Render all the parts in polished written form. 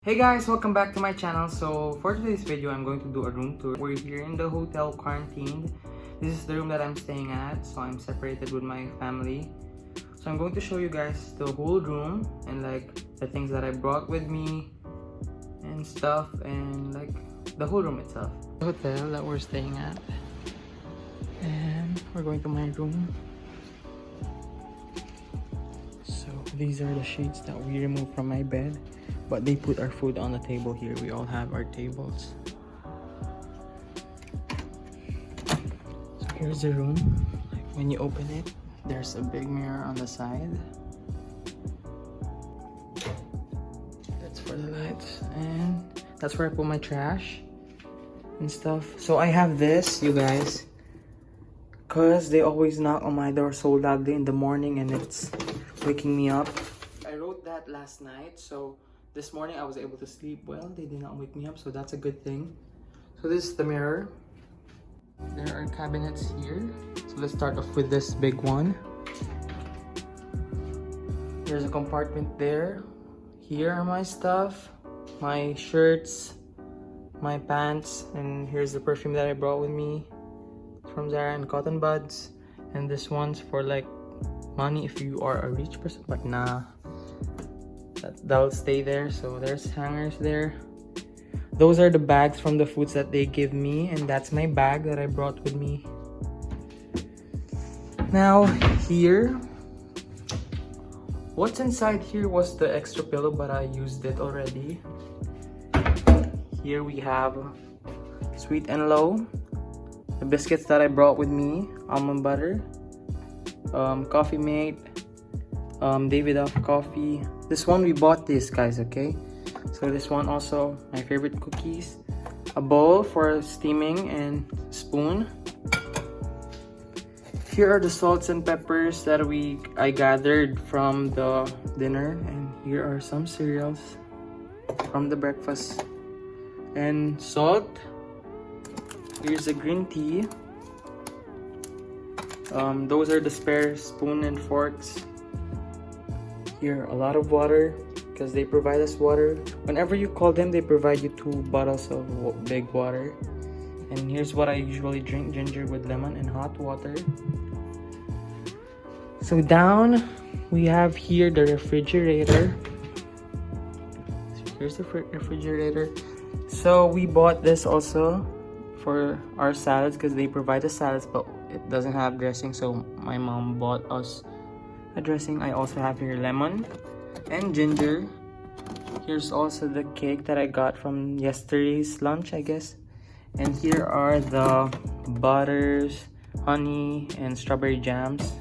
Hey guys, welcome back to my channel. So for today's video, I'm going to do a room tour. We're here in the hotel quarantined. This is the room that I'm staying at. So I'm separated with my family. So I'm going to show you guys the whole room and like the things that I brought with me and stuff and like the whole room itself. The hotel that we're staying at. And we're going to my room. So these are the sheets that we removed from my bed. But they put our food on the table here. We all have our tables. So here's the room. Like when you open it, there's a big mirror on the side. That's for the lights. And that's where I put my trash and stuff. So I have this, you guys. Because they always knock on my door so loudly in the morning and it's waking me up. I wrote that last night, so this morning I was able to sleep well. They did not wake me up, so that's a good thing. So this is the mirror. There are cabinets here. So let's start off with this big one. There's a compartment there. Here are my stuff, my shirts, my pants, and here's the perfume that I brought with me from Zara and Cotton Buds. And this one's for like money if you are a rich person, but nah. That'll stay there. So there's hangers there. Those are the bags from the foods that they give me, and that's my bag that I brought with me. Now here, what's inside here was the extra pillow, but I used it already. Here we have Sweet and Low, the biscuits that I brought with me, almond butter, Coffee Mate, Davidoff coffee. This one we bought this, guys, okay? So this one also my favorite cookies, a bowl for steaming and spoon. Here are the salts and peppers that I gathered from the dinner, and here are some cereals from the breakfast and salt. Here's the green tea. Those are the spare spoon and forks. Here, a lot of water because they provide us water. Whenever you call them, they provide you 2 bottles of big water. And here's what I usually drink: ginger with lemon and hot water. So down, we have here the refrigerator. So here's the refrigerator. So we bought this also for our salads because they provide us salads, but it doesn't have dressing. So my mom bought us a dressing. I also have here lemon and ginger. Here's also the cake that I got from yesterday's lunch, I guess. And here are the butters, honey, and strawberry jams.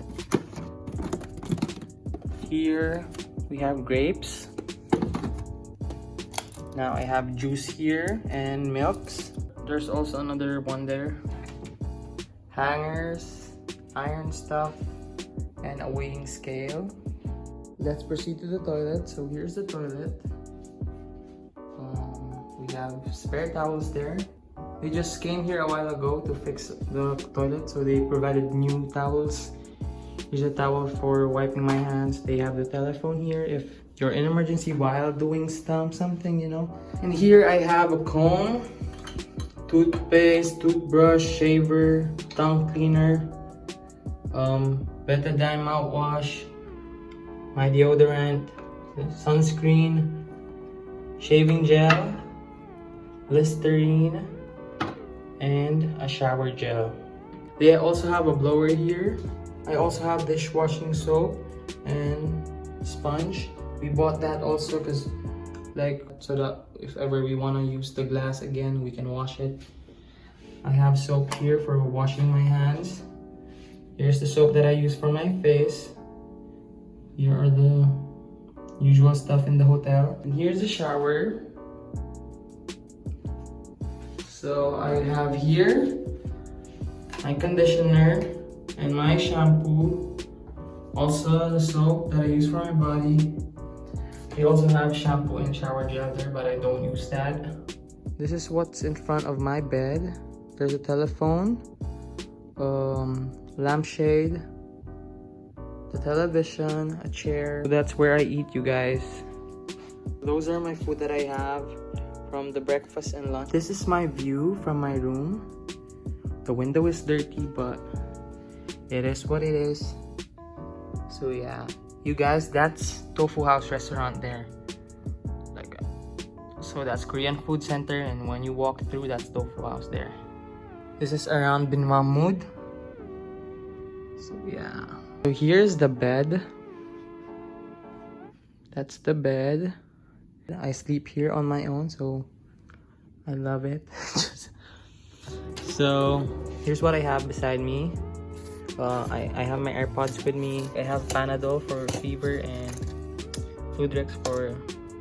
Here we have grapes. Now I have juice here and milks. There's also another one there. Hangers, iron stuff, and a weighing scale. Let's proceed to the toilet. So here's the toilet. We have spare towels there. They just came here a while ago to fix the toilet, so they provided new towels. Here's a towel for wiping my hands. They have the telephone here if you're in emergency while doing something, you know. And here I have a comb, toothpaste, toothbrush, shaver, tongue cleaner, Betadine mouthwash, my deodorant, sunscreen, shaving gel, Listerine, and a shower gel. They also have a blower here. I also have dishwashing soap and sponge. We bought that also because so that if ever we want to use the glass again, we can wash it. I have soap here for washing my hands. Here's the soap that I use for my face. Here are the usual stuff in the hotel. And here's the shower. So I have here my conditioner and my shampoo. Also the soap that I use for my body. I also have shampoo and shower gel there, but I don't use that. This is what's in front of my bed. There's a telephone, lampshade, the television, a chair. That's where I eat, you guys. Those are my food that I have from the breakfast and lunch. This is my view from my room. The window is dirty, but it is what it is. So yeah, you guys, that's Tofu House restaurant there. Like, so that's Korean food center, and when you walk through, that's Tofu House there. This is around Bin Mahmoud. So yeah. So here's the bed. That's the bed. I sleep here on my own, so I love it. So here's what I have beside me. I have my AirPods with me. I have Panadol for fever and Fludrex for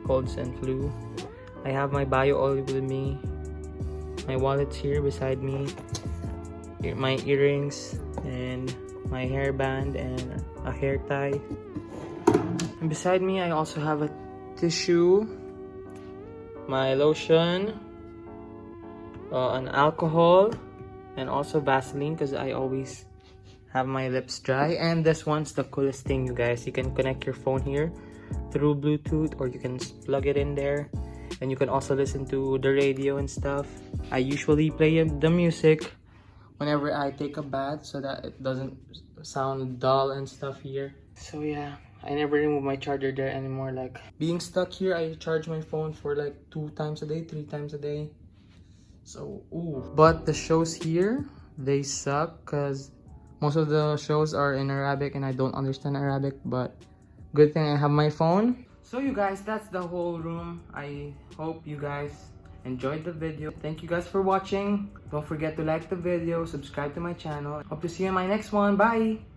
colds and flu. I have my bio oil with me. My wallet's here beside me. My earrings and my hairband and a hair tie. And beside me, I also have a tissue, my lotion, an alcohol, and also Vaseline because I always have my lips dry. And this one's the coolest thing, you guys. You can connect your phone here through Bluetooth, or you can plug it in there, and you can also listen to the radio and stuff. I usually play the music whenever I take a bath so that it doesn't sound dull and stuff here. So yeah, I never remove my charger there anymore. Like, being stuck here, I charge my phone for like 2 times a day, 3 times a day. So ooh. But the shows here, they suck because most of the shows are in Arabic and I don't understand Arabic, but good thing I have my phone. So you guys, that's the whole room. I hope you guys enjoyed the video. Thank you guys for watching. Don't forget to like the video, subscribe to my channel. Hope to see you in my next one. Bye!